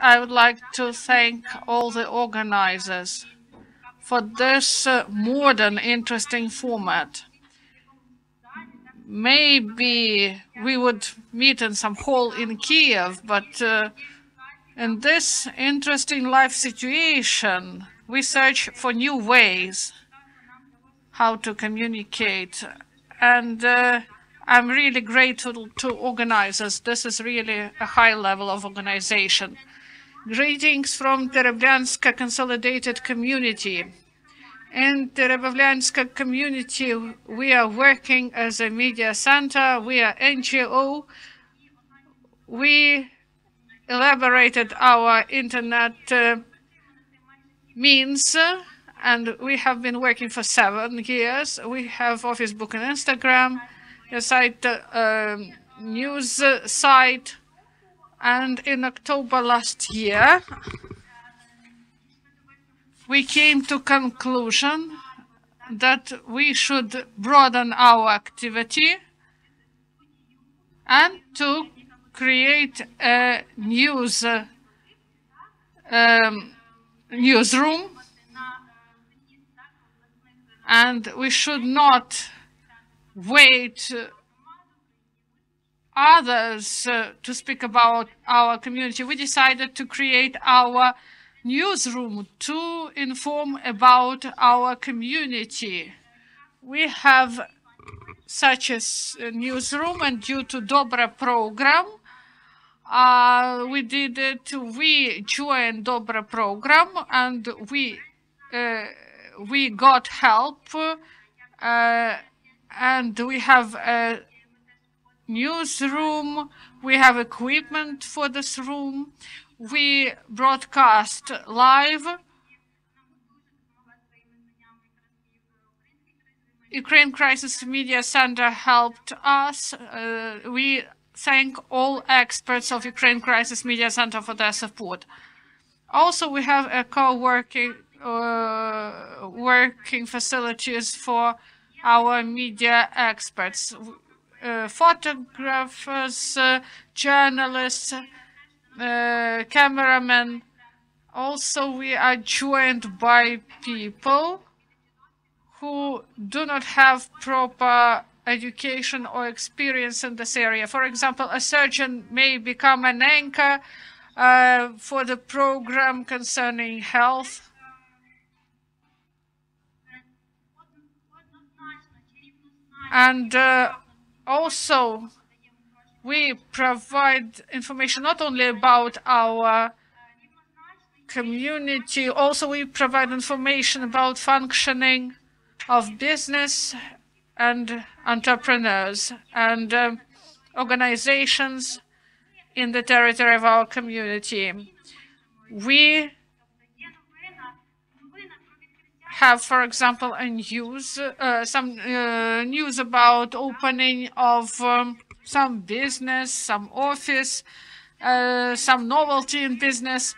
I would like to thank all the organizers for this modern, interesting format. Maybe we would meet in some hall in Kiev, but in this interesting life situation, we search for new ways how to communicate. And I'm really grateful to organizers. This is really a high level of organization. Greetings from Terebryanska Consolidated Community. In Terebryanska community, we are working as a media center. We are NGO. We elaborated our internet means, and we have been working for 7 years. We have office book and Instagram, a site, news site, and in October last year, we came to conclusion that we should broaden our activity and to create a newsroom, and we should not wait others to speak about our community. We decided to create our newsroom to inform about our community. We have such a newsroom, and due to DOBRE program, we did it. We joined DOBRE program, and we got help, and we have a newsroom. We have equipment for this room. We broadcast live. Ukraine Crisis Media Center helped us. We thank all experts of Ukraine Crisis Media Center for their support. Also, we have a co-working working facilities for our media experts, photographers, journalists, cameramen. Also, we are joined by people who do not have proper education or experience in this area. For example, a surgeon may become an anchor for the program concerning health. And also, we provide information not only about our community, also we provide information about functioning of business and entrepreneurs and organizations in the territory of our community. We have, for example, a news, some news about opening of some business, some office, some novelty in business.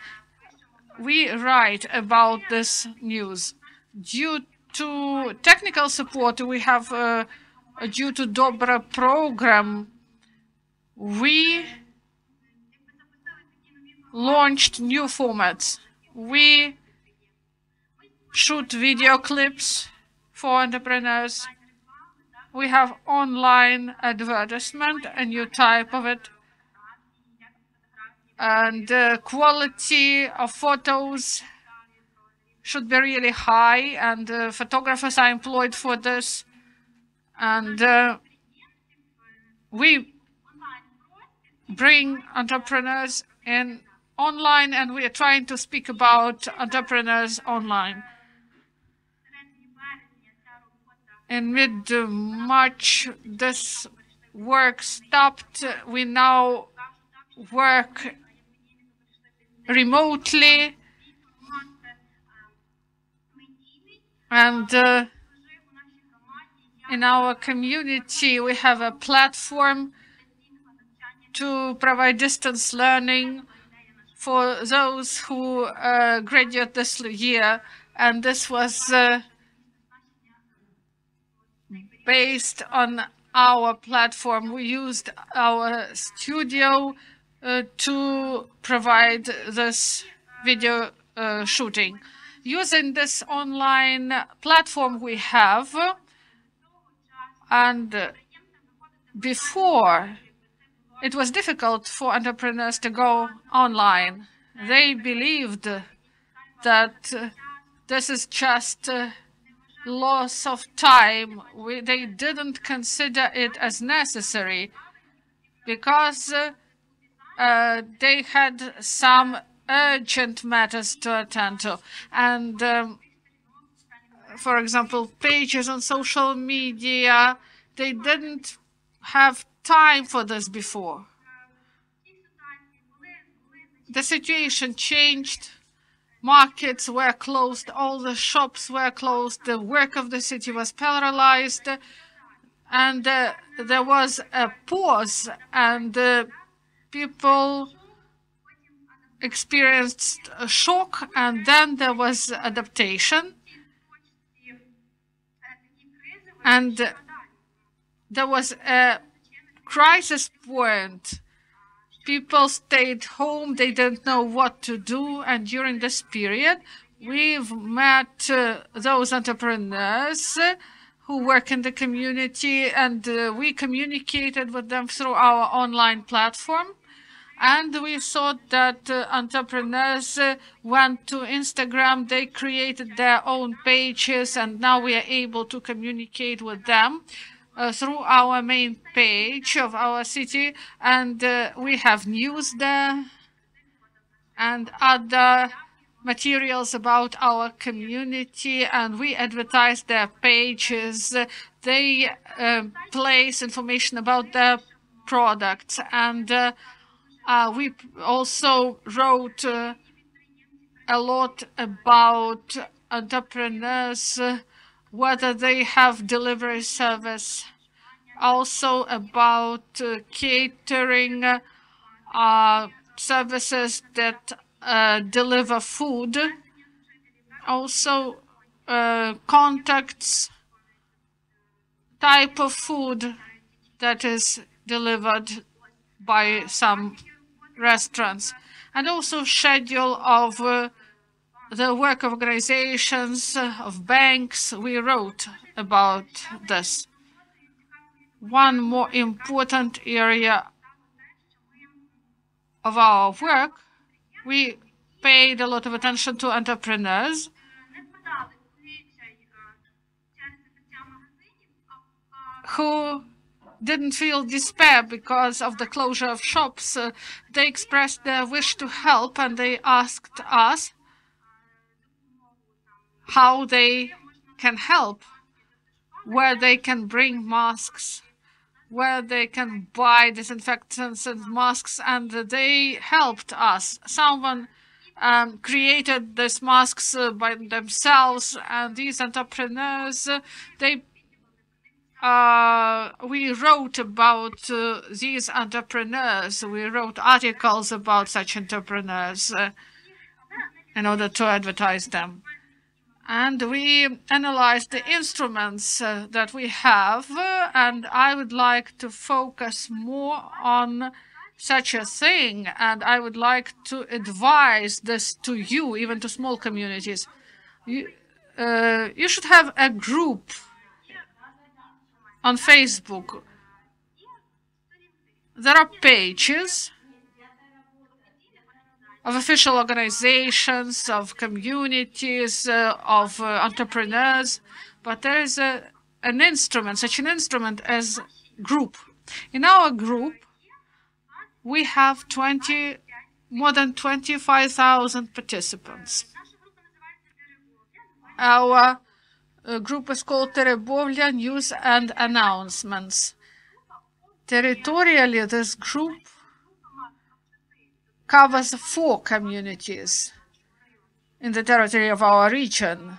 We write about this news. Due to technical support, we have, due to DOBRE program, we launched new formats. We shoot video clips for entrepreneurs. We have online advertisement, a new type of it. And the quality of photos should be really high, and photographers are employed for this. And we bring entrepreneurs in online, and we are trying to speak about entrepreneurs online. In mid-March, this work stopped. We now work remotely, and in our community we have a platform to provide distance learning for those who graduate this year, and this was based on our platform. We used our studio to provide this video shooting. Using this online platform we have, and before it was difficult for entrepreneurs to go online. They believed that this is just loss of time. They didn't consider it as necessary because they had some urgent matters to attend to. And for example, pages on social media, they didn't have time for this before. The situation changed. Markets were closed, all the shops were closed, the work of the city was paralyzed, and there was a pause, and people experienced a shock, and then there was adaptation. And there was a crisis point. People stayed home, they didn't know what to do, and during this period, we've met those entrepreneurs who work in the community, and we communicated with them through our online platform. And we thought that entrepreneurs went to Instagram, they created their own pages, and now we are able to communicate with them through our main page of our city. And we have news there and other materials about our community, and we advertise their pages. They place information about their products, and we also wrote a lot about entrepreneurs, whether they have delivery service, also about catering services that deliver food, also contacts, type of food that is delivered by some restaurants, and also schedule of the work of organizations, of banks. We wrote about this. One more important area of our work, we paid a lot of attention to entrepreneurs who didn't feel despair because of the closure of shops. They expressed their wish to help, and they asked us how they can help, where they can bring masks, where they can buy disinfectants and masks, and they helped us. Someone created these masks by themselves, and these entrepreneurs, we wrote about these entrepreneurs. We wrote articles about such entrepreneurs in order to advertise them. And we analyzed the instruments that we have, and I would like to focus more on such a thing, and I would like to advise this to you, even to small communities. You should have a group on Facebook. There are pages of official organizations, of communities, of entrepreneurs, but there is an instrument, such an instrument as group. In our group, we have more than 25,000 participants. Our group is called Terebovlia News and Announcements. Territorially, this group covers 4 communities in the territory of our region.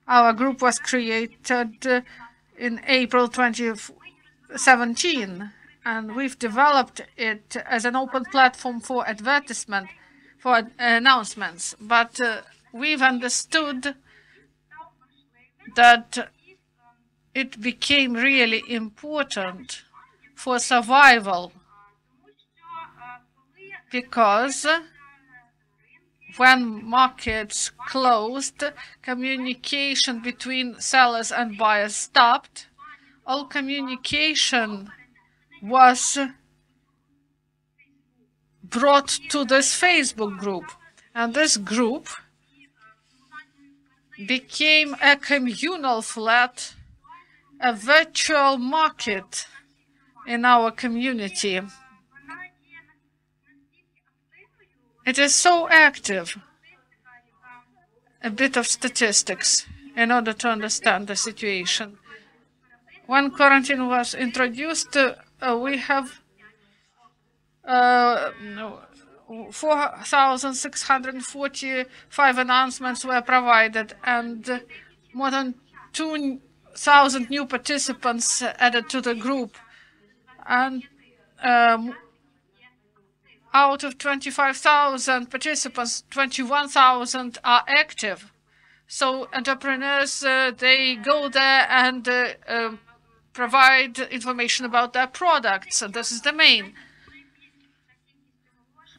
Our group was created in April 2017, and we've developed it as an open platform for advertisement, for announcements. But we've understood that it became really important for survival because when markets closed, communication between sellers and buyers stopped. All communication was brought to this Facebook group, and this group became a communal flat, a virtual market in our community. It is so active. A bit of statistics in order to understand the situation. When quarantine was introduced, we have 4,645 announcements were provided, and more than 2,000 new participants added to the group. And out of 25,000 participants, 21,000 are active. So entrepreneurs, they go there and provide information about their products, and this is the main.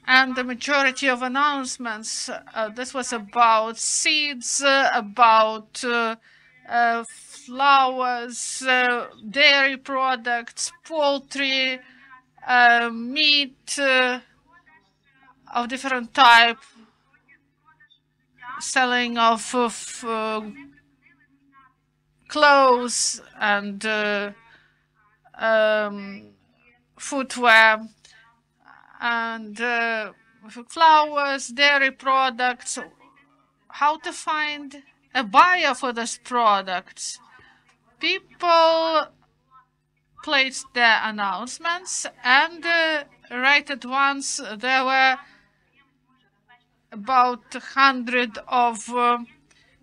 And the majority of announcements, this was about seeds, about flowers, dairy products, poultry, meat of different type, selling of clothes and footwear, and flowers, dairy products. How to find a buyer for these products? People placed their announcements, and right at once there were about 100 of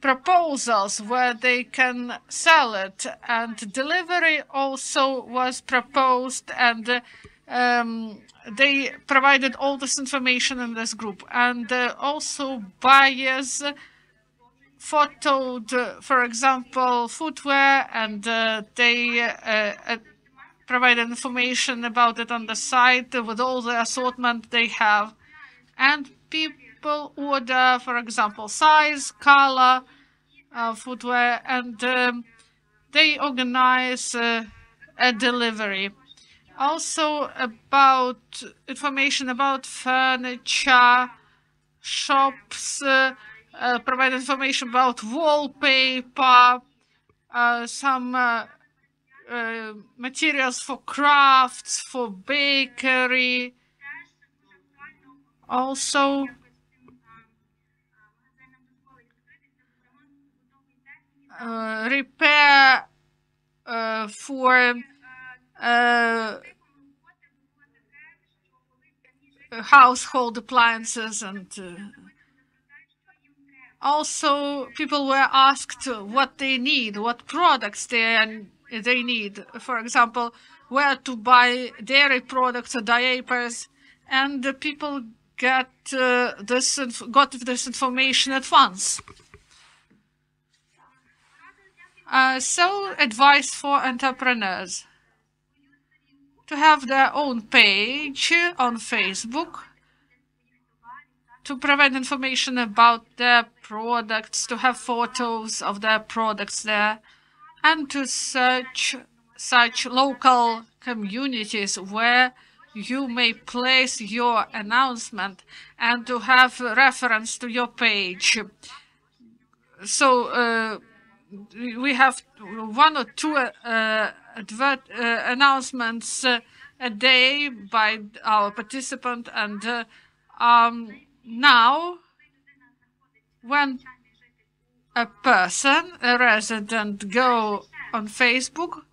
proposals where they can sell it, and delivery also was proposed, and they provided all this information in this group. And also buyers photoed, for example, footwear, and they provided information about it on the site with all the assortment they have. And people order, for example, size, color, footwear, and they organize a delivery. Also about information about furniture, shops, provide information about wallpaper, some materials for crafts, for bakery. Also repair for household appliances, and also people were asked what they need, what products they need. For example, where to buy dairy products or diapers, and the people got this information at once. So advice for entrepreneurs: to have their own page on Facebook, to provide information about their products, to have photos of their products there, and to search such local communities where you may place your announcement, and to have reference to your page. So we have 1 or 2 announcements a day by our participant, and now when a person, a resident, go on Facebook,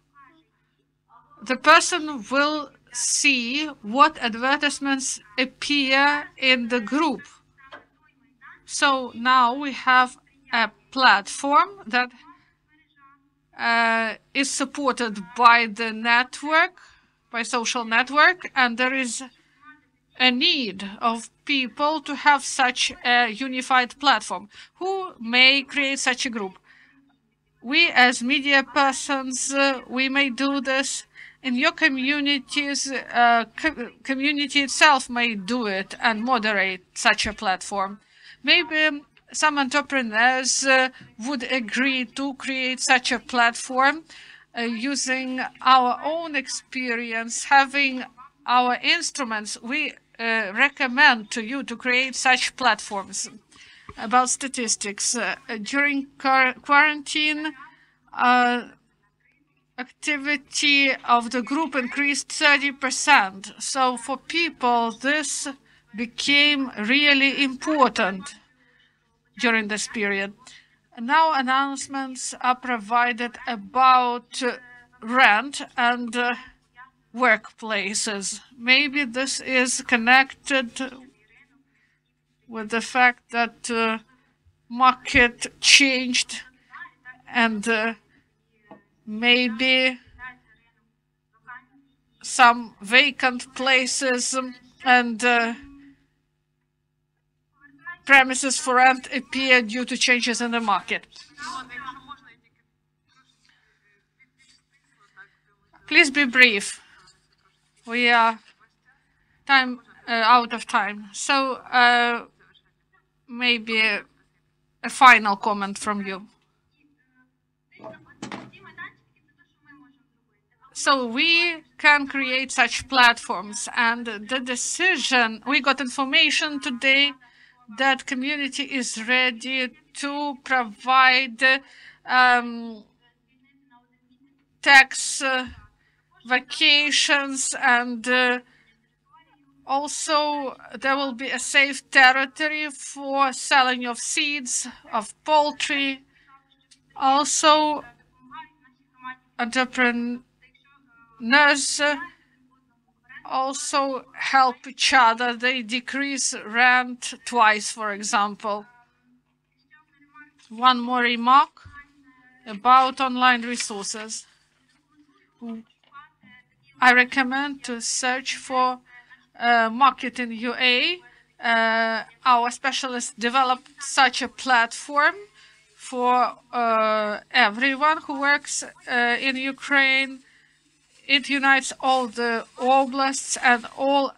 the person will see what advertisements appear in the group. So now we have a platform that is supported by the network, by social network, and there is a need of people to have such a unified platform. Who may create such a group? We as media persons, we may do this in your communities, community itself may do it and moderate such a platform. Maybe some entrepreneurs would agree to create such a platform using our own experience, having our instruments. We recommend to you to create such platforms. About statistics, during quarantine, activity of the group increased 30%. So for people, this became really important during this period. And now announcements are provided about rent and workplaces. Maybe this is connected with the fact that market changed and maybe some vacant places and premises for rent appear due to changes in the market. Please be brief. We are out of time. So maybe a final comment from you. So we can create such platforms, and the decision, we got information today that community is ready to provide tax vacations, and also there will be a safe territory for selling of seeds, of poultry. Also, entrepreneurs also help each other. They decrease rent twice, for example. One more remark about online resources. I recommend to search for market in UA. Our specialists developed such a platform for everyone who works in Ukraine. It unites all the oblasts, and all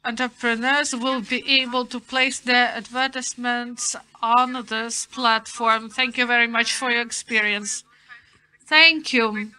entrepreneurs will be able to place their advertisements on this platform. Thank you very much for your experience. Thank you.